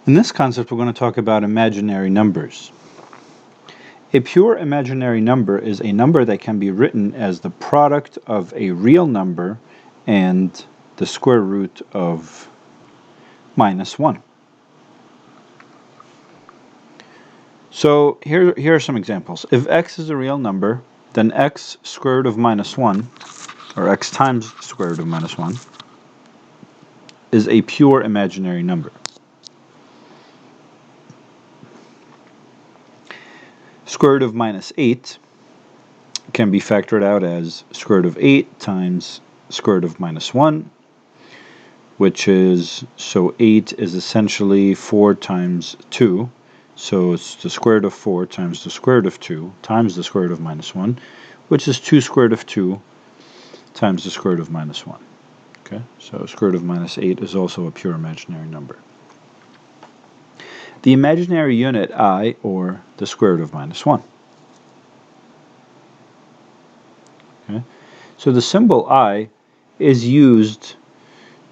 In this concept, we're going to talk about imaginary numbers. A pure imaginary number is a number that can be written as the product of a real number and the square root of -1. So here are some examples. If x is a real number, then x square root of -1, or x times square root of -1, is a pure imaginary number. Square root of -8 can be factored out as square root of 8 times square root of -1, which is, so 8 is essentially 4 times 2, so it's the square root of 4 times the square root of 2 times the square root of -1, which is 2 square root of 2 times the square root of -1. Okay, so square root of -8 is also a pure imaginary number. The imaginary unit I, or the square root of -1. Okay, so the symbol I is used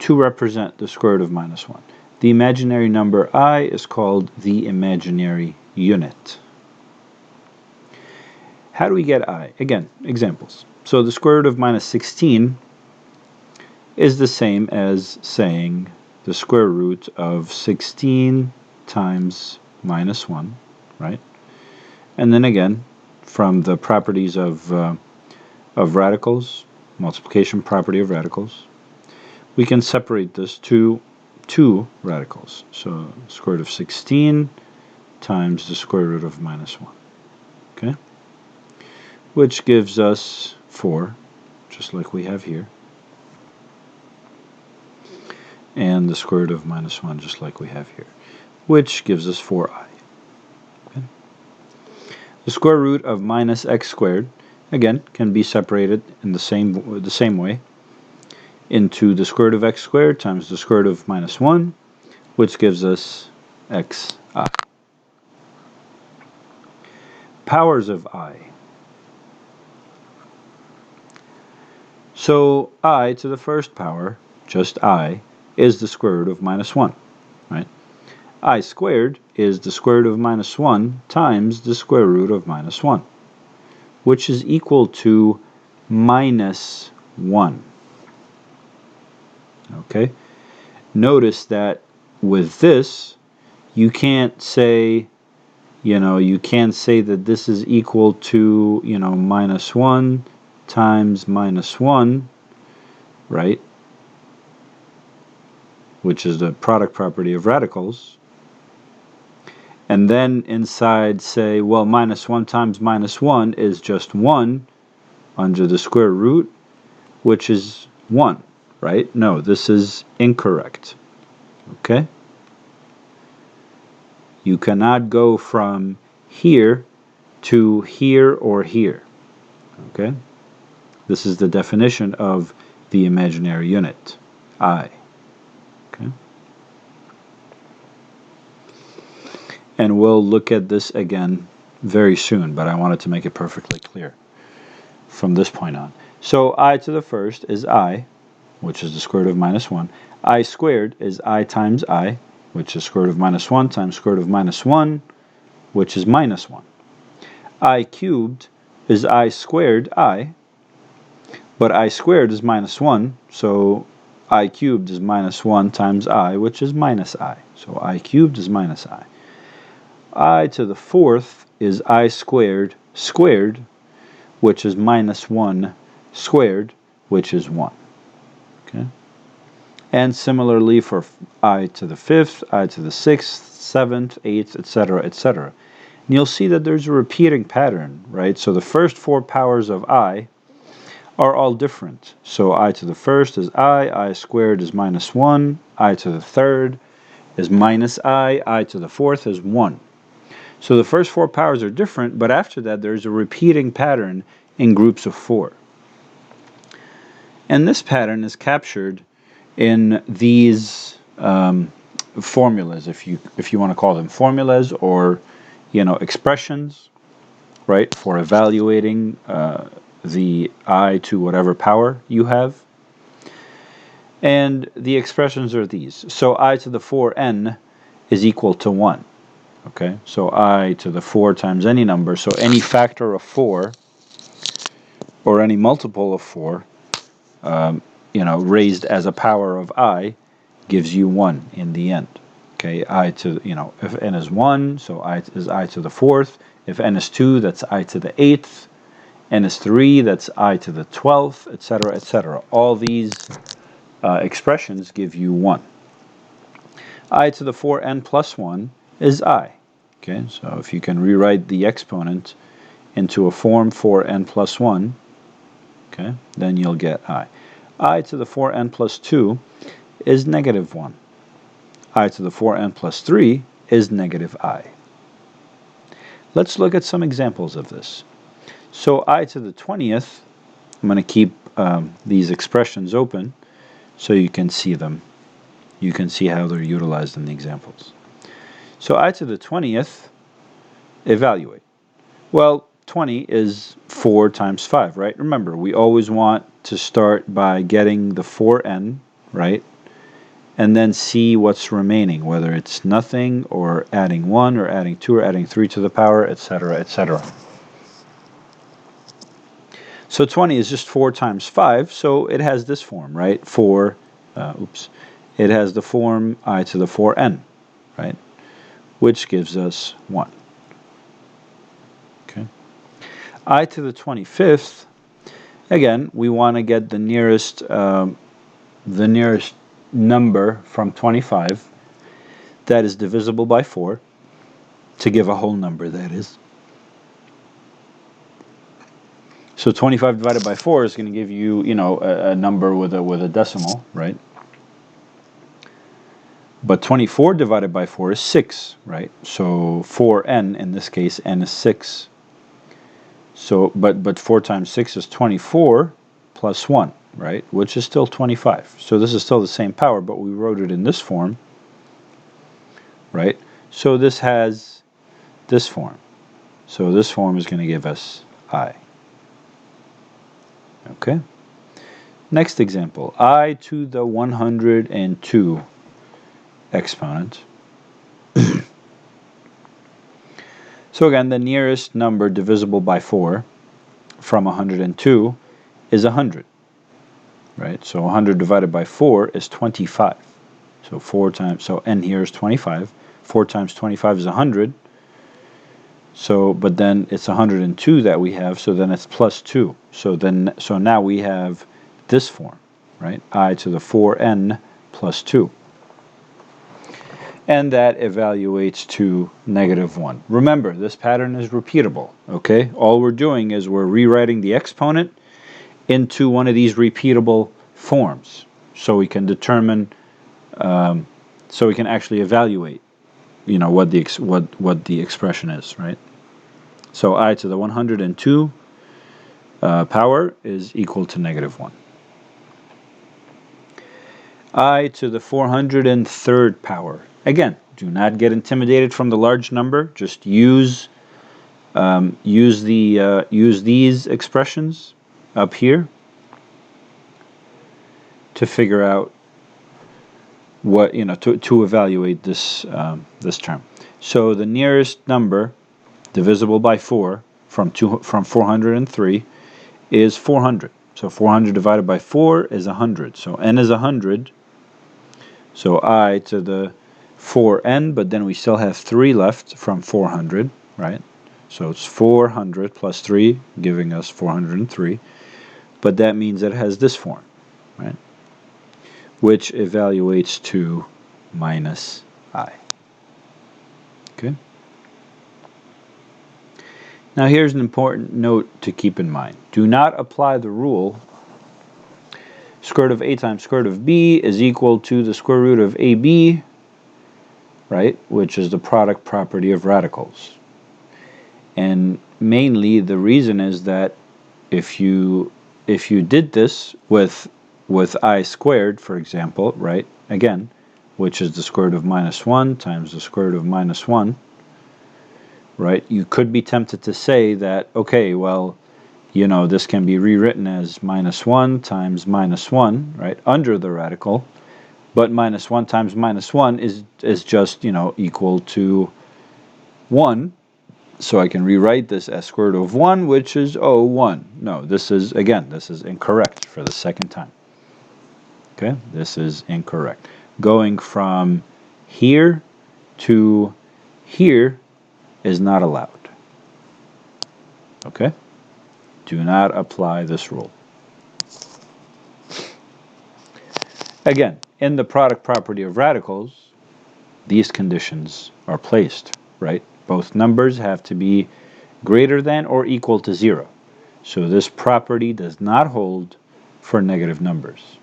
to represent the square root of -1. The imaginary number I is called the imaginary unit. How do we get I? Again, examples. So the square root of -16 is the same as saying the square root of 16 times -1, right? And then again, from the properties of radicals, multiplication property of radicals, we can separate this to two radicals. So square root of 16 times the square root of -1. Okay? Which gives us 4, just like we have here. And the square root of -1, just like we have here. Which gives us 4i. Okay? The square root of -x squared, again, can be separated in the same way into the square root of x squared times the square root of -1, which gives us xi. Powers of I. So I to the first power, just I, is the square root of -1, right? I squared is the square root of -1 times the square root of -1, which is equal to -1. Okay? Notice that with this, you can't say, you can't say that this is equal to, -1 times -1, right? Which is the product property of radicals. And then inside say, well, -1 times -1 is just 1 under the square root, which is 1, right? No, this is incorrect. Okay? You cannot go from here to here or here. Okay? This is the definition of the imaginary unit, I. Okay? And we'll look at this again very soon, but I wanted to make it perfectly clear from this point on. So I to the first is I, which is the square root of -1. I squared is I times I, which is square root of -1 times square root of -1, which is -1. I cubed is I squared I, but I squared is -1, so I cubed is -1 times I, which is -I. So I cubed is -I. I to the fourth is I squared squared, which is -1 squared, which is 1. Okay? And similarly for I to the fifth, I to the sixth, seventh, eighth, etc., etc. And you'll see that there's a repeating pattern, right? So the first 4 powers of I are all different. So I to the first is I squared is -1, I to the third is -I to the fourth is 1. So the first 4 powers are different, but after that there's a repeating pattern in groups of 4. And this pattern is captured in these formulas, if you want to call them formulas, or expressions, right, for evaluating the I to whatever power you have. And the expressions are these. So I to the 4n is equal to 1. Okay, so I to the 4 times any number, so any factor of 4 or any multiple of 4, raised as a power of I, gives you 1 in the end. Okay, I to, if n is 1, so I is I to the 4th. If n is 2, that's I to the 8th. N is 3, that's I to the 12th, etc., etc. All these expressions give you 1. I to the 4n plus 1 is I. Okay, so if you can rewrite the exponent into a form 4n plus 1, okay, then you'll get I. I to the 4n plus 2 is negative 1. I to the 4n plus 3 is negative I. Let's look at some examples of this. So I to the 20th, I'm going to keep these expressions open so you can see them. You can see how they're utilized in the examples. So I to the 20th, evaluate. Well, 20 is 4 times 5, right? Remember, we always want to start by getting the 4n, right? And then see what's remaining, whether it's nothing or adding 1 or adding 2 or adding 3 to the power, etc., etc. So 20 is just 4 times 5, so it has this form, right? It has the form I to the 4n, right? Which gives us 1. Okay. I to the 25th, again, we want to get the nearest number from 25 that is divisible by 4 to give a whole number, that is. So 25 divided by 4 is going to give you, a number with a decimal, right? But 24 divided by 4 is 6, right? So 4n, in this case, n is 6. So, but 4 times 6 is 24 plus 1, right? Which is still 25. So this is still the same power, but we wrote it in this form, right? So this has this form. So this form is going to give us I. Okay. Next example, I to the 102 exponent. So again, the nearest number divisible by 4 from 102 is 100, right? So 100 divided by 4 is 25. So n here is 25. 4 times 25 is 100. But then it's 102 that we have, so then it's plus 2. So now we have this form, right? I to the 4n plus 2. And that evaluates to negative 1. Remember, this pattern is repeatable, okay? All we're doing is we're rewriting the exponent into one of these repeatable forms so we can determine, so we can actually evaluate, what the expression is, right? So I to the 102 power is equal to negative 1. I to the 403rd power. Again, do not get intimidated from the large number. Just use these expressions up here to figure out what to evaluate this this term. So the nearest number divisible by 4 from 403 is 400. So 400 divided by 4 is 100. So n is 100. So I to the 4n, but then we still have 3 left from 400, right? So it's 400 plus 3, giving us 403. But that means that it has this form, right? Which evaluates to minus I. Okay? Now here's an important note to keep in mind. Do not apply the rule square root of a times square root of b is equal to the square root of ab, right, which is the product property of radicals. And mainly the reason is that if you did this with I squared, for example, right, again, which is the square root of minus 1 times the square root of minus 1, right, you could be tempted to say that, okay, well, this can be rewritten as minus 1 times minus 1, right, under the radical. But minus 1 times minus 1 is just, equal to 1. So I can rewrite this as square root of 1, which is 1. No, this is incorrect for the second time. Okay, this is incorrect. Going from here to here is not allowed. Okay? Do not apply this rule. Again, in the product property of radicals, these conditions are placed, right? Both numbers have to be greater than or equal to 0. So this property does not hold for negative numbers.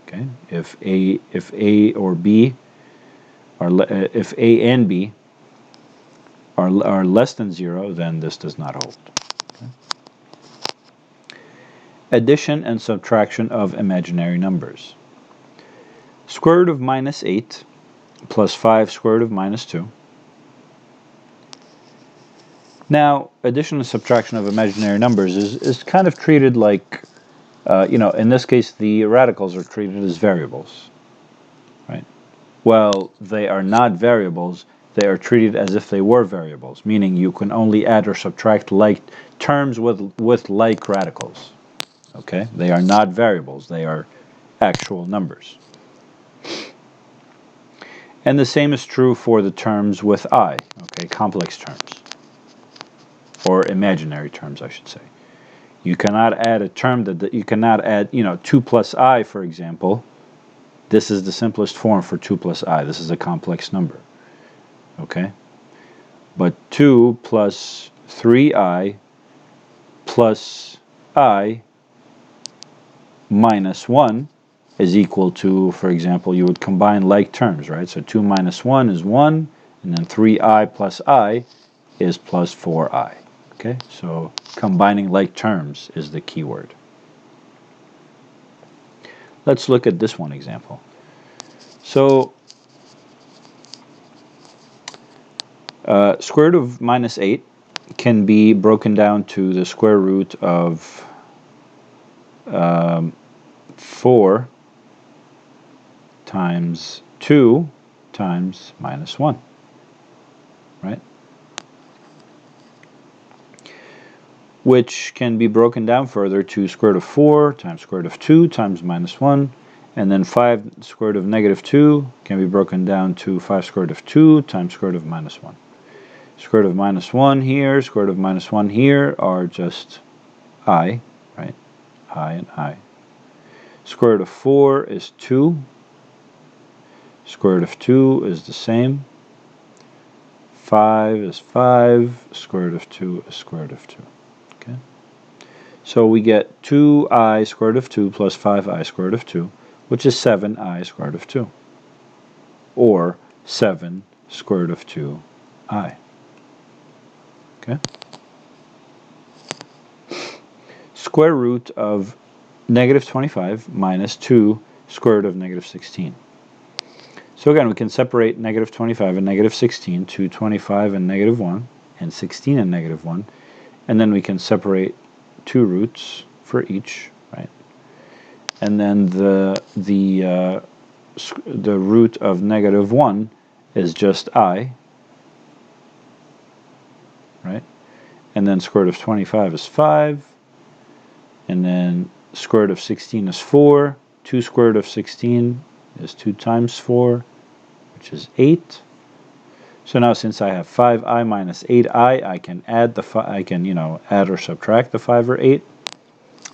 Okay? If A or B are if A and B are less than 0, then this does not hold. Okay? Addition and subtraction of imaginary numbers. Square root of minus 8 plus 5 square root of minus 2. Now, addition and subtraction of imaginary numbers is kind of treated like, in this case, the radicals are treated as variables, right? Well, they are not variables. They are treated as if they were variables, meaning you can only add or subtract like terms with like radicals. Okay? They are not variables. They are actual numbers. And the same is true for the terms with I, okay, complex terms, or imaginary terms, I should say. You cannot add a term you cannot add, 2 plus I, for example. This is the simplest form for 2 plus I. This is a complex number, okay? But 2 plus 3I plus I minus 1 is equal to, for example, you would combine like terms, right? So 2 minus 1 is 1, and then 3I plus I is plus 4I. Okay, so combining like terms is the key word. Let's look at this one example. So, square root of minus 8 can be broken down to the square root of 4 times 2 times minus 1, right? Which can be broken down further to square root of 4 times square root of 2 times minus 1, and then 5 square root of negative 2 can be broken down to 5 square root of 2 times square root of minus 1. Square root of minus 1 here, square root of minus 1 here are just I, right? I and I. Square root of 4 is 2. Square root of 2 is the same. 5 is 5. Square root of 2 is square root of 2. Okay? So we get 2I square root of 2 plus 5I square root of 2, which is 7I square root of 2. Or 7 square root of 2I. Okay? Square root of negative 25 minus 2 square root of negative 16. So again, we can separate negative 25 and negative 16 to 25 and negative 1 and 16 and negative 1. And then we can separate two roots for each, right? And then the root of negative 1 is just I, right? And then square root of 25 is 5. And then square root of 16 is 4. 2 square root of 16 is 2 times 4, which is 8. So now since I have 5I minus 8I, I can add add or subtract the 5 or 8,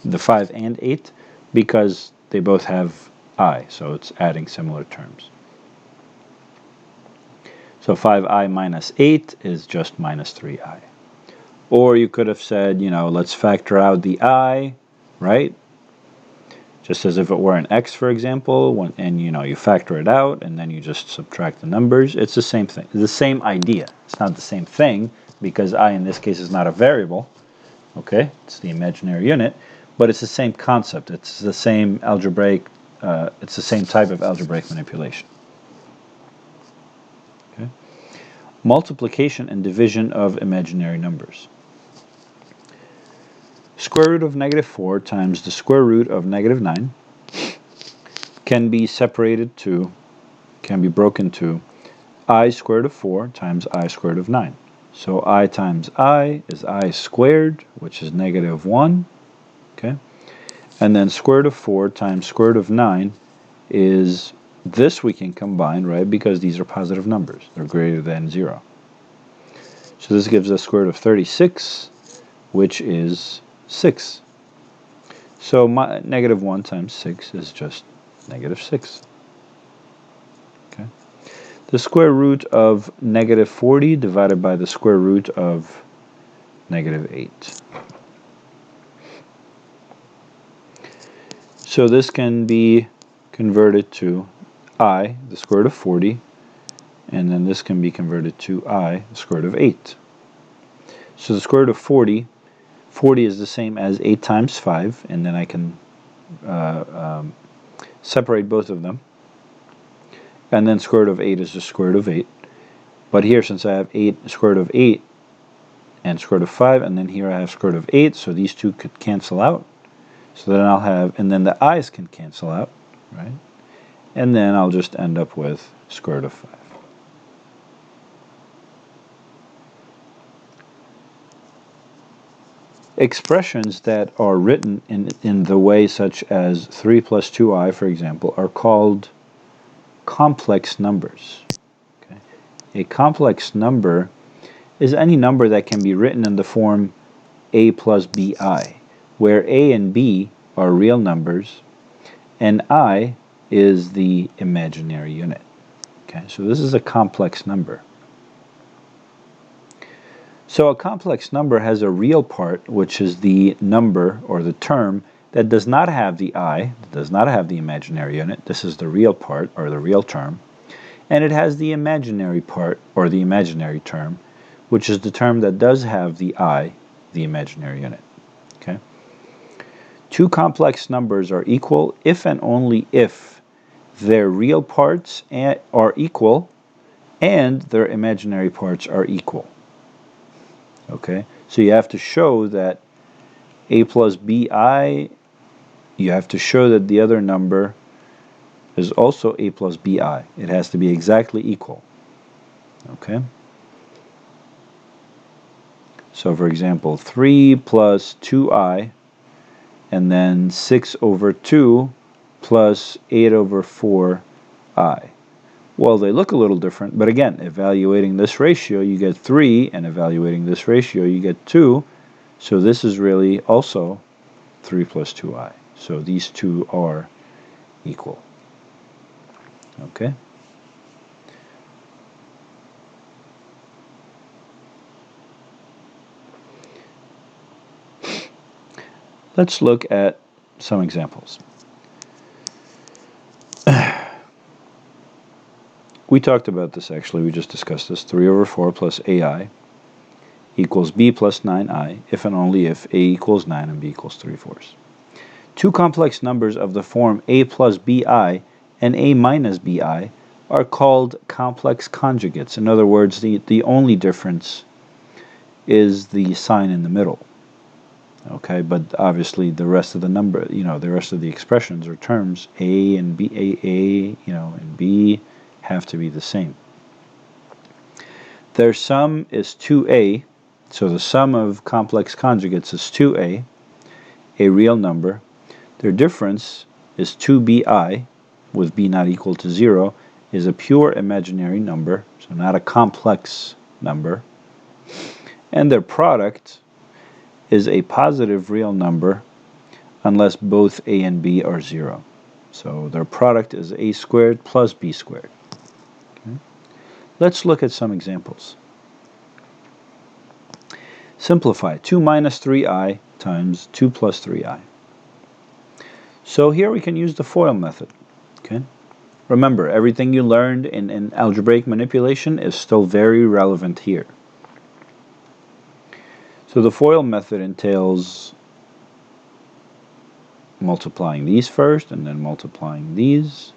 the 5 and 8, because they both have I, so it's adding similar terms. So 5I minus 8 is just minus 3I. Or you could have said, let's factor out the I, right? Just as if it were an x, for example, and you factor it out, and then you just subtract the numbers. It's the same thing, the same idea. It's not the same thing, because I in this case is not a variable, okay? It's the imaginary unit, but it's the same concept. It's the same algebraic, it's the same type of algebraic manipulation. Okay? Multiplication and division of imaginary numbers. Square root of negative 4 times the square root of negative 9 can be separated to can be broken to I squared root of 4 times I squared root of 9. So I times I is I squared, which is negative 1. Okay? And then square root of 4 times square root of 9 is, this we can combine, right? Because these are positive numbers. They're greater than 0. So this gives us square root of 36, which is 6. So negative 1 times 6 is just negative 6. Okay. The square root of negative 40 divided by the square root of negative 8. So this can be converted to I, the square root of 40, and then this can be converted to I, the square root of 8. So the square root of 40 is the same as 8 times 5, and then I can separate both of them. And then square root of 8 is the square root of 8. But here, since I have 8 square root of 8 and square root of 5, and then here I have square root of 8, so these two could cancel out. So then I'll have, and then the i's can cancel out, right? And then I'll just end up with square root of 5. Expressions that are written in the way such as 3 plus 2i, for example, are called complex numbers. Okay? A complex number is any number that can be written in the form a plus bi, where a and b are real numbers and I is the imaginary unit. Okay, so this is a complex number. So a complex number has a real part, which is the number or the term that does not have the I, does not have the imaginary unit. This is the real part or the real term. And it has the imaginary part or the imaginary term, which is the term that does have the I, the imaginary unit. Okay? Two complex numbers are equal if and only if their real parts are equal and their imaginary parts are equal. Okay, so you have to show that a plus bi, you have to show that the other number is also a plus bi. It has to be exactly equal. Okay, so for example, 3 plus 2i, and then 6 over 2 plus 8 over 4i. Well, they look a little different, but again, evaluating this ratio, you get 3, and evaluating this ratio, you get 2. So this is really also 3 plus 2i. So these two are equal. Okay? Let's look at some examples. We talked about this actually, we just discussed this. 3 over 4 plus ai equals b plus 9i if and only if a equals 9 and b equals 3/4. Two complex numbers of the form a plus bi and a minus bi are called complex conjugates. In other words, the only difference is the sign in the middle. Okay, but obviously the rest of the number, the rest of the expressions or terms, a and b, and b have to be the same. Their sum is 2a, so the sum of complex conjugates is 2a, a real number. Their difference is 2bi, with b not equal to 0, is a pure imaginary number, so not a complex number. And their product is a positive real number unless both a and b are 0. So their product is a squared plus b squared. Okay. Let's look at some examples. Simplify 2 minus 3i times 2 plus 3i. So here we can use the FOIL method. Okay. Remember, everything you learned in algebraic manipulation is still very relevant here. So the FOIL method entails multiplying these first, and then multiplying these,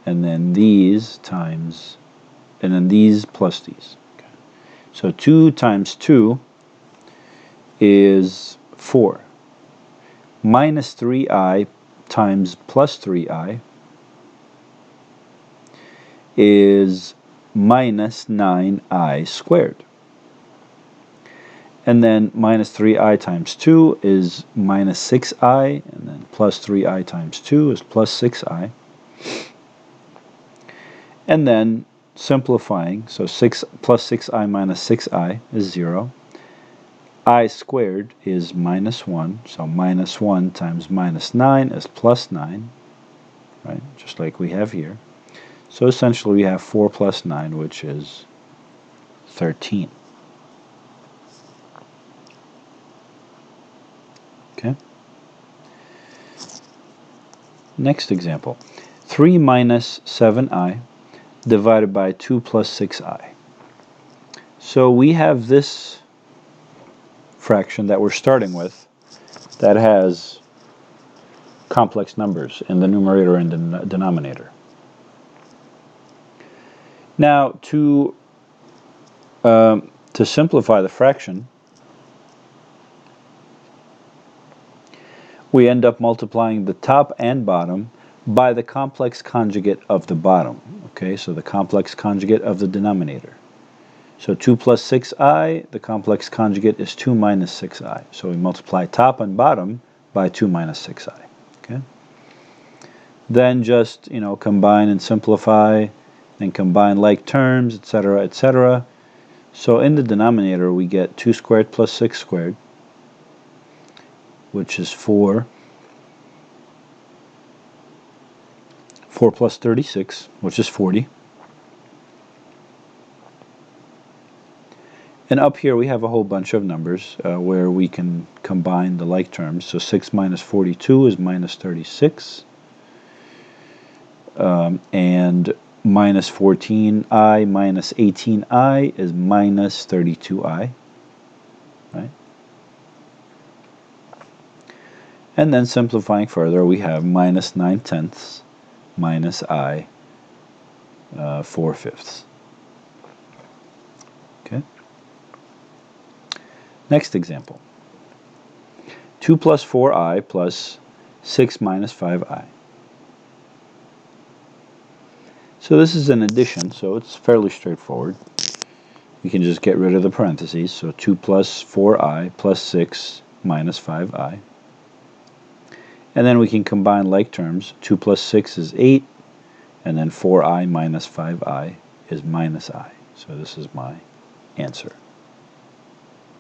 and then these times, and then these plus these. Okay. So 2 times 2 is 4. Minus 3i times plus 3i is minus 9i squared. And then minus 3i times 2 is minus 6i, and then plus 3i times 2 is plus 6i. And then simplifying, so 6 plus 6i minus 6i is 0. I squared is minus 1, so minus 1 times minus 9 is plus 9, right? Just like we have here. So essentially we have 4 plus 9, which is 13. Okay. Next example. 3 minus 7i divided by 2 plus 6i. So we have this fraction that we're starting with that has complex numbers in the numerator and the denominator. Now, to simplify the fraction, we end up multiplying the top and bottom by the complex conjugate of the bottom. Okay, so the complex conjugate of the denominator. So 2 plus 6i, the complex conjugate is 2 minus 6i. So we multiply top and bottom by 2 minus 6i. Okay. Then just, combine and simplify, and combine like terms, etc., etc. So in the denominator, we get 2 squared plus 6 squared, which is 4. 4 plus 36, which is 40. And up here we have a whole bunch of numbers where we can combine the like terms. So 6 minus 42 is minus 36. And minus 14i minus 18i is minus 32i. Right? And then simplifying further, we have minus 9/10 minus I 4/5. Okay. Next example. 2 plus 4i plus 6 minus 5i. So this is an addition, so it's fairly straightforward. We can just get rid of the parentheses. So 2 plus 4i plus 6 minus 5i. And then we can combine like terms. 2 plus 6 is 8, and then 4i minus 5i is minus I. So this is my answer.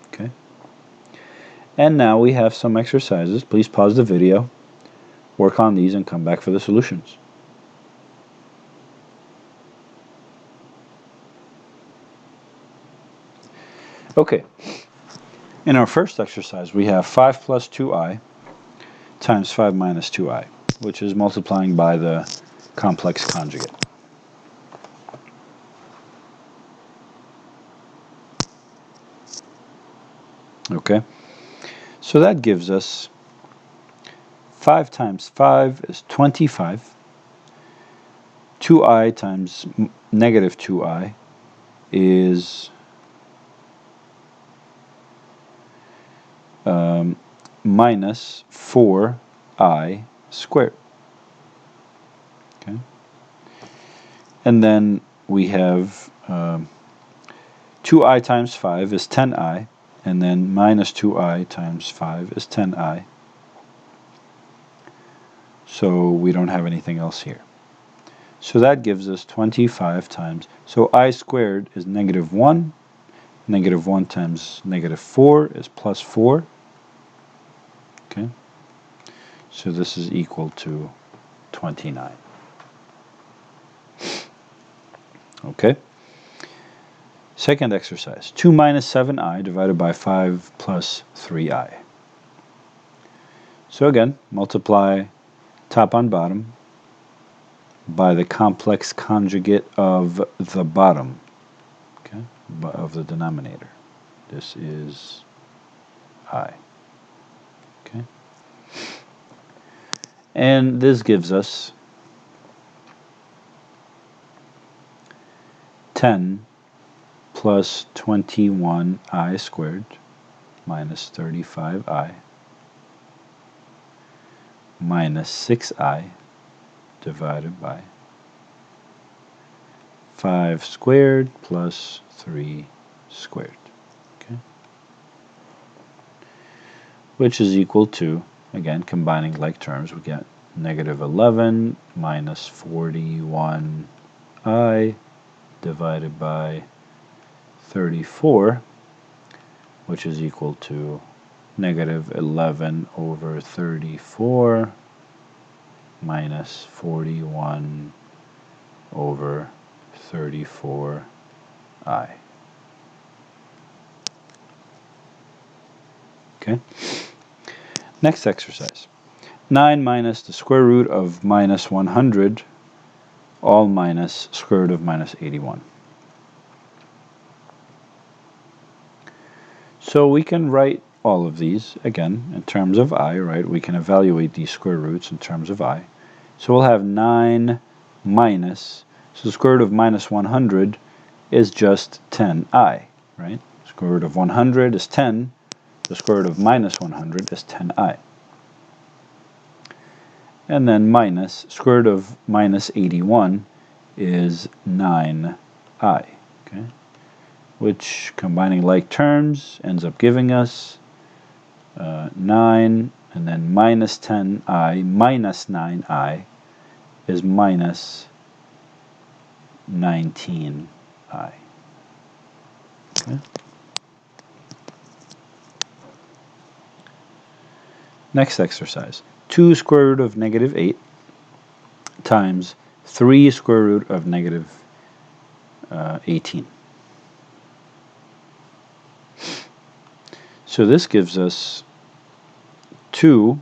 Okay. And now we have some exercises. Please pause the video, work on these, and come back for the solutions. Okay. In our first exercise, we have 5 plus 2i times 5 minus 2i, which is multiplying by the complex conjugate. Okay, so that gives us 5 times 5 is 25. 2i times negative 2i is minus 4i squared. Okay, and then we have 2i times 5 is 10i, and then minus 2i times 5 is 10i. So we don't have anything else here. So that gives us 25 times, so I squared is negative 1. Negative 1 times negative 4 is plus 4. Okay, so this is equal to 29. Okay. Second exercise, 2 minus 7i divided by 5 plus 3i. So again, multiply top on bottom by the complex conjugate of the bottom, okay, of the denominator. This is I. Okay. And this gives us 10 plus 21i squared minus 35i minus 6i divided by 5 squared plus 3 squared. Okay? Which is equal to, again, combining like terms, we get negative 11 minus 41i divided by 34, which is equal to negative 11 over 34 minus 41 over 34i. Okay. Next exercise. 9 minus the square root of minus 100, all minus square root of minus 81. So we can write all of these, again, in terms of I, right? We can evaluate these square roots in terms of I. So we'll have 9 minus, so the square root of minus 100 is just 10i, right? Square root of 100 is 10. The square root of minus 100 is 10i. And then minus, square root of minus 81 is 9i, okay? Which, combining like terms, ends up giving us 9, and then minus 10i minus 9i is minus 19i. Okay. Next exercise. 2 square root of negative 8 times 3 square root of negative 18. So this gives us 2,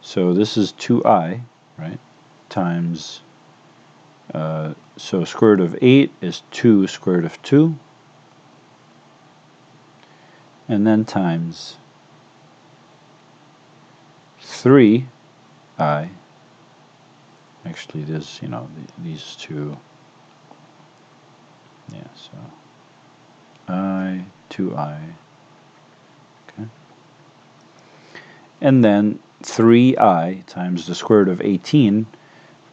so this is 2i, right, times, so square root of 8 is 2 square root of 2, and then times 3i, actually this, you know, these two, yeah, so I, 2i, okay, and then 3i times the square root of 18,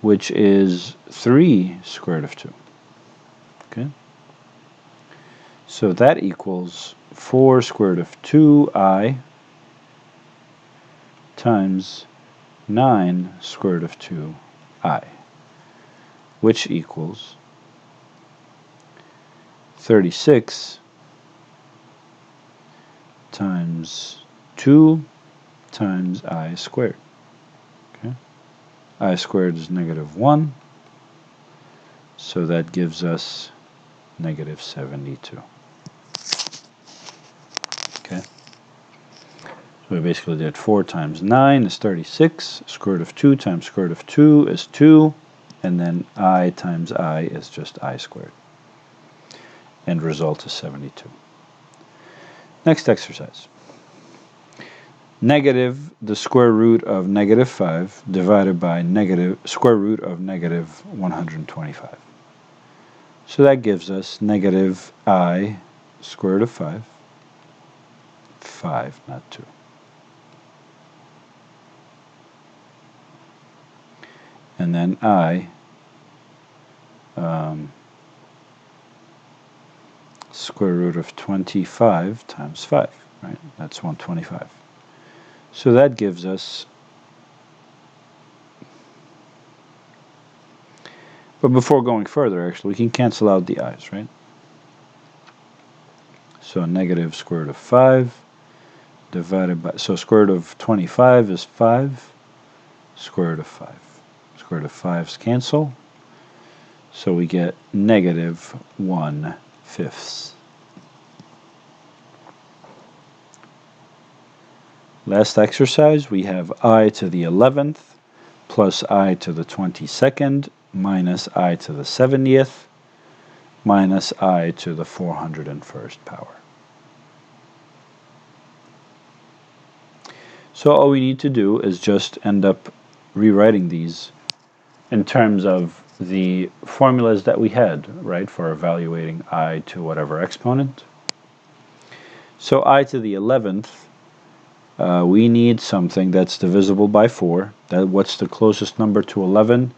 which is 3 square root of 2, okay, so that equals 4 square root of 2i times 9 square root of 2i, which equals 36 times 2 times I squared. Okay, I squared is negative 1, so that gives us negative 72. Okay, so we basically did 4 times 9 is 36, square root of 2 times square root of 2 is 2, and then I times I is just I squared. And result is 72. Next exercise. Negative the square root of negative 5 divided by negative square root of negative 125. So that gives us negative I square root of 5, not 2. And then I square root of 25 times 5, right? That's 125. So that gives us, but before going further, actually, we can cancel out the i's, right? So negative square root of 5 divided by, so square root of 25 is 5, square root of 5. Square root of 5's cancel, so we get negative 1/5. Last exercise, we have I to the 11th plus I to the 22nd minus I to the 70th minus I to the 401st power. So all we need to do is just end up rewriting these in terms of the formulas that we had, right, for evaluating I to whatever exponent. So I to the 11th, we need something that's divisible by 4. What's the closest number to 11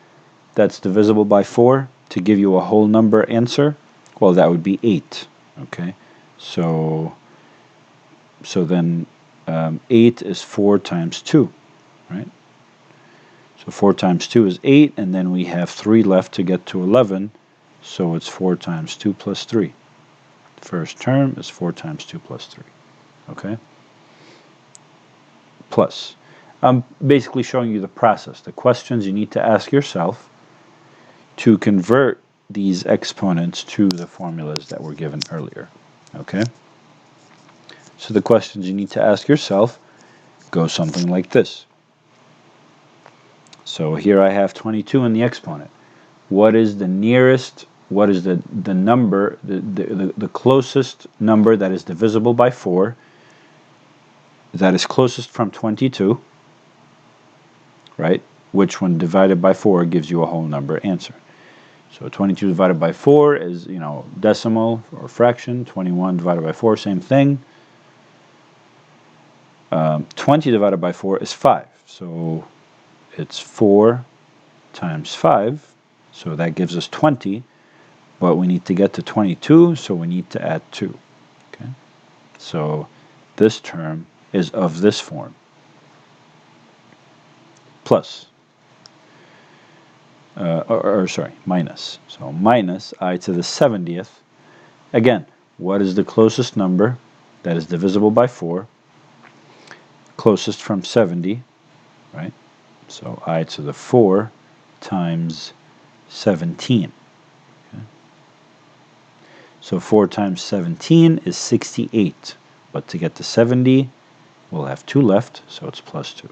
that's divisible by 4? to give you a whole number answer, well, that would be 8. Okay, so then 8 is 4 times 2, right? So 4 times 2 is 8, and then we have 3 left to get to 11, so it's 4 times 2 plus 3. First term is 4 times 2 plus 3. Okay? Plus. I'm basically showing you the process, the questions you need to ask yourself to convert these exponents to the formulas that were given earlier. Okay? So the questions you need to ask yourself go something like this. So here I have 22 in the exponent. What is the nearest, what is the number, the closest number that is divisible by 4, that is closest from 22, right? Which when divided by 4 gives you a whole number answer. So 22 divided by 4 is, decimal or fraction. 21 divided by 4, same thing. 20 divided by 4 is 5. So it's 4 times 5. So that gives us 20. But we need to get to 22, so we need to add 2. Okay? So this term is of this form. Plus. Minus. So minus I to the 70th. Again, what is the closest number that is divisible by 4? Closest from 70, right? So I to the 4 times 17. Okay? So 4 times 17 is 68. But to get to 70, we'll have 2 left, so it's plus 2.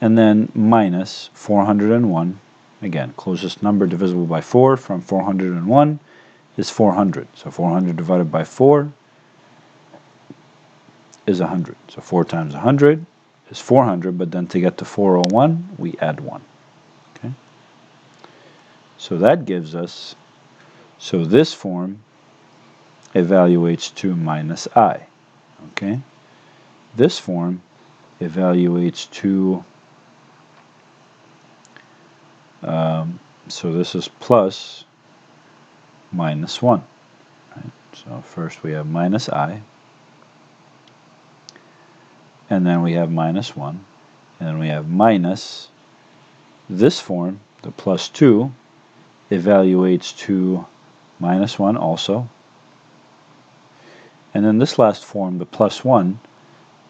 And then minus 401. Again, closest number divisible by 4 from 401 is 400. So 400 divided by 4 is 100. So 4 times 100 is 400, but then to get to 401, we add 1. Okay? So that gives us, so this form evaluates to minus I. Okay? This form evaluates to, so this is plus minus 1. Right? So first we have minus I, and then we have minus 1, and then we have minus this form, the plus 2, evaluates to minus 1 also. And then this last form, the plus 1,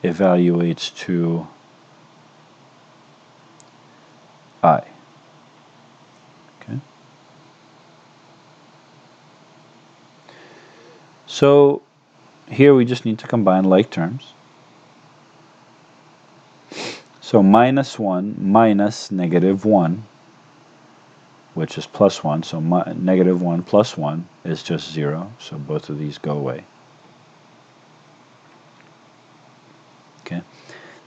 evaluates to I. Okay. So here we just need to combine like terms. So minus 1 minus negative 1, which is plus 1. So negative 1 plus 1 is just 0. So both of these go away. Okay.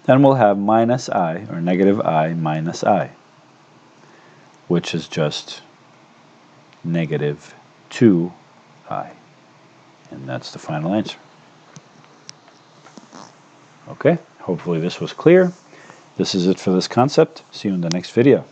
Then we'll have minus I, or negative I minus I, which is just negative 2I. And that's the final answer. Okay, hopefully this was clear. This is it for this concept. See you in the next video.